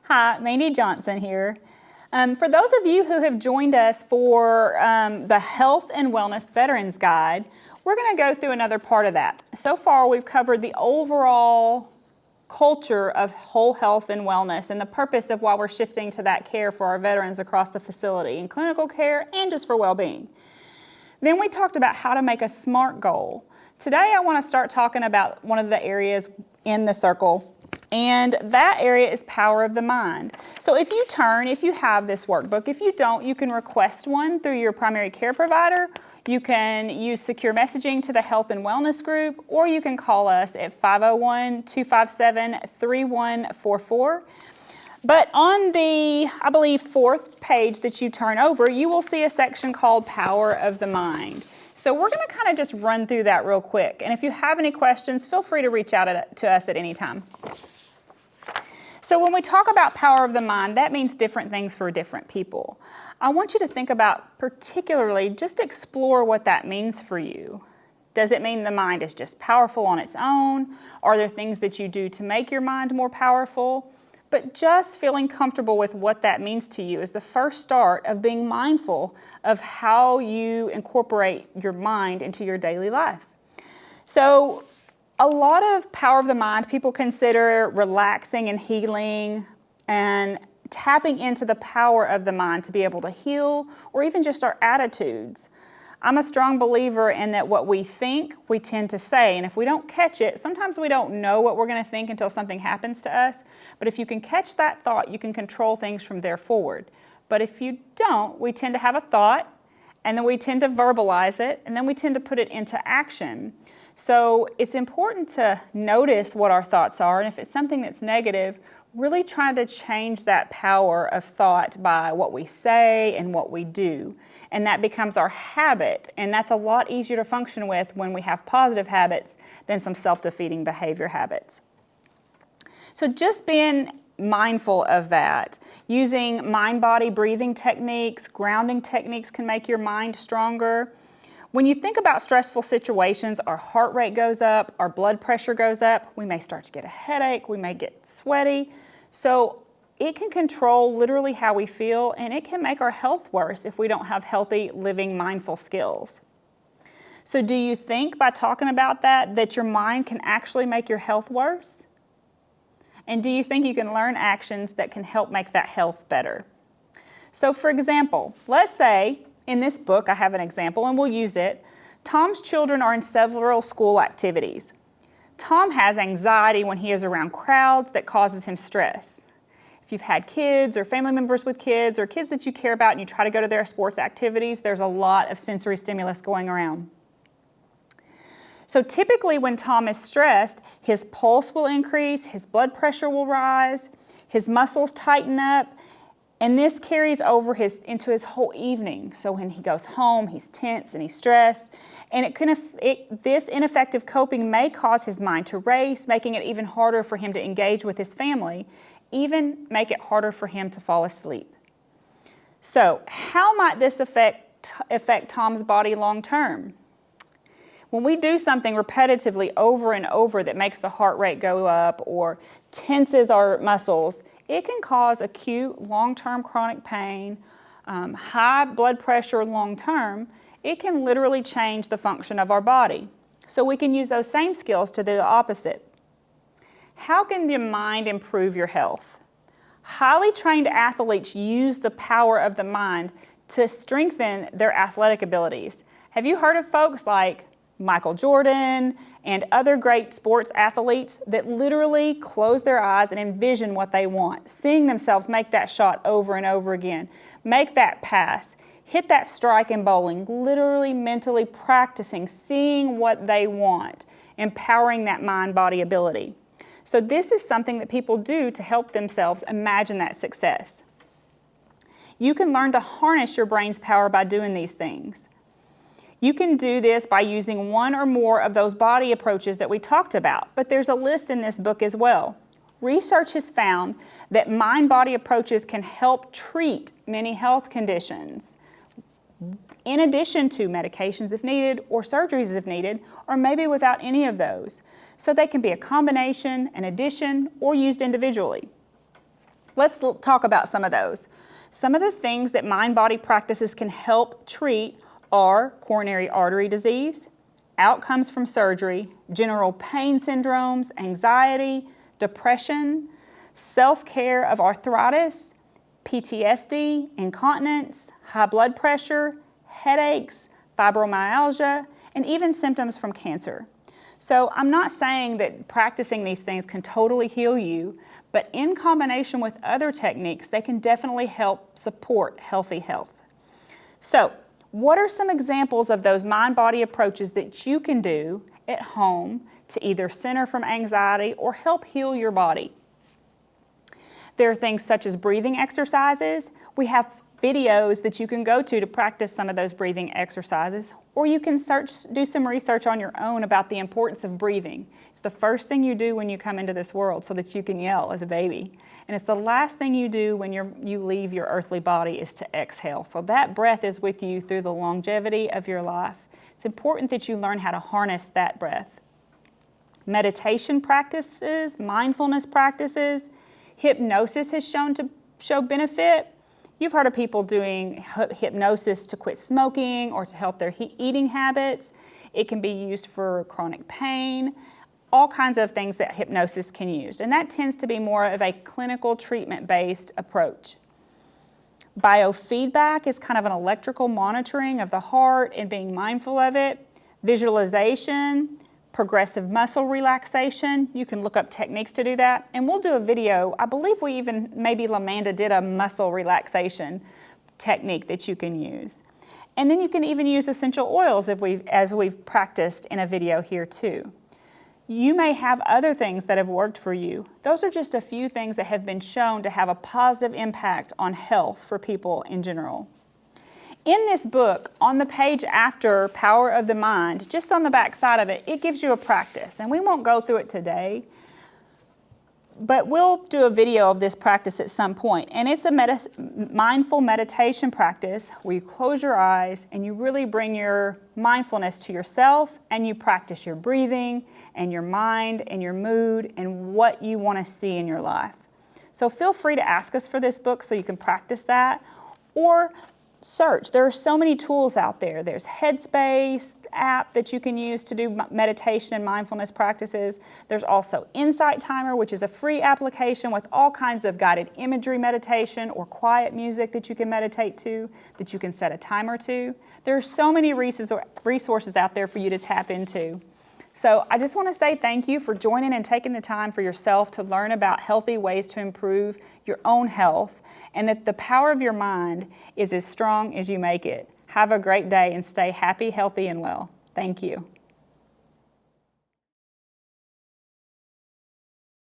Hi, Mandy Johnson here. For those of you who have joined us for the Health and Wellness Veterans Guide, we're going to go through another part of that. So far, we've covered the overall culture of whole health and wellness and the purpose of why we're shifting to that care for our veterans across the facility in clinical care and just for well-being. Then we talked about how to make a SMART goal. Today, I want to start talking about one of the areas in the circle, and that area is power of the mind. So if you have this workbook, if you don't, you can request one through your primary care provider. You can use secure messaging to the health and wellness group, or you can call us at 501-257-3144. But on the, I believe, 4th page that you turn over, you will see a section called Power of the Mind. So we're going to kind of just run through that real quick. And if you have any questions, feel free to reach out to us at any time. So when we talk about power of the mind, that means different things for different people. I want you to think about, particularly, just explore what that means for you. Does it mean the mind is just powerful on its own? Are there things that you do to make your mind more powerful? But just feeling comfortable with what that means to you is the first start of being mindful of how you incorporate your mind into your daily life. So a lot of power of the mind people consider relaxing and healing and tapping into the power of the mind to be able to heal, or even just our attitudes. I'm a strong believer in that what we think, we tend to say. And if we don't catch it, sometimes we don't know what we're going to think until something happens to us. But if you can catch that thought, you can control things from there forward. But if you don't, we tend to have a thought, and then we tend to verbalize it, and then we tend to put it into action. So it's important to notice what our thoughts are, and if it's something that's negative, really try to change that power of thought by what we say and what we do. And that becomes our habit, and that's a lot easier to function with when we have positive habits than some self-defeating behavior habits. So just being mindful of that. Using mind-body breathing techniques, grounding techniques can make your mind stronger. When you think about stressful situations, our heart rate goes up, our blood pressure goes up, we may start to get a headache, we may get sweaty. So it can control literally how we feel, and it can make our health worse if we don't have healthy living mindful skills. So do you think by talking about that your mind can actually make your health worse? And do you think you can learn actions that can help make that health better? So for example, let's say in this book, I have an example and we'll use it. Tom's children are in several school activities. Tom has anxiety when he is around crowds that causes him stress. If you've had kids or family members with kids or kids that you care about and you try to go to their sports activities, there's a lot of sensory stimulus going around. So typically when Tom is stressed, his pulse will increase, his blood pressure will rise, his muscles tighten up, and this carries over into his whole evening. So when he goes home, he's tense and he's stressed. And this ineffective coping may cause his mind to race, making it even harder for him to engage with his family, even make it harder for him to fall asleep. So how might this affect Tom's body long term? When we do something repetitively over and over that makes the heart rate go up or tenses our muscles, it can cause acute long-term chronic pain, high blood pressure long-term. It can literally change the function of our body. So we can use those same skills to do the opposite. How can your mind improve your health? Highly trained athletes use the power of the mind to strengthen their athletic abilities. Have you heard of folks like Michael Jordan and other great sports athletes that literally close their eyes and envision what they want, seeing themselves make that shot over and over again, make that pass, hit that strike in bowling, literally mentally practicing, seeing what they want, empowering that mind-body ability. So this is something that people do to help themselves imagine that success. You can learn to harness your brain's power by doing these things. You can do this by using one or more of those body approaches that we talked about, but there's a list in this book as well. Research has found that mind-body approaches can help treat many health conditions, in addition to medications if needed, or surgeries if needed, or maybe without any of those. So they can be a combination, an addition, or used individually. Let's talk about some of those. Some of the things that mind-body practices can help treat are coronary artery disease, outcomes from surgery, general pain syndromes, anxiety, depression, self-care of arthritis, PTSD, incontinence, high blood pressure, headaches, fibromyalgia, and even symptoms from cancer. So I'm not saying that practicing these things can totally heal you, but in combination with other techniques, they can definitely help support healthy health. So, what are some examples of those mind-body approaches that you can do at home to either center from anxiety or help heal your body? There are things such as breathing exercises. We have videos that you can go to practice some of those breathing exercises, or you can do some research on your own about the importance of breathing. It's the first thing you do when you come into this world so that you can yell as a baby. And it's the last thing you do when you leave your earthly body is to exhale. So that breath is with you through the longevity of your life. It's important that you learn how to harness that breath. Meditation practices, mindfulness practices, hypnosis has shown to show benefit. You've heard of people doing hypnosis to quit smoking or to help their eating habits. It can be used for chronic pain, all kinds of things that hypnosis can use. And that tends to be more of a clinical treatment-based approach. Biofeedback is kind of an electrical monitoring of the heart and being mindful of it. Visualization, progressive muscle relaxation. You can look up techniques to do that. And we'll do a video. I believe maybe LaManda did a muscle relaxation technique that you can use. And then you can even use essential oils as we've practiced in a video here too. You may have other things that have worked for you. Those are just a few things that have been shown to have a positive impact on health for people in general. In this book, on the page after Power of the Mind, just on the back side of it, it gives you a practice. And we won't go through it today, but we'll do a video of this practice at some point. And it's a mindful meditation practice where you close your eyes and you really bring your mindfulness to yourself and you practice your breathing and your mind and your mood and what you want to see in your life. So feel free to ask us for this book so you can practice that, or search. There are so many tools out there. There's Headspace app that you can use to do meditation and mindfulness practices. There's also Insight Timer, which is a free application with all kinds of guided imagery meditation or quiet music that you can meditate to, that you can set a timer to. There are so many resources out there for you to tap into. So I just want to say thank you for joining and taking the time for yourself to learn about healthy ways to improve your own health, and that the power of your mind is as strong as you make it. Have a great day and stay happy, healthy, and well. Thank you.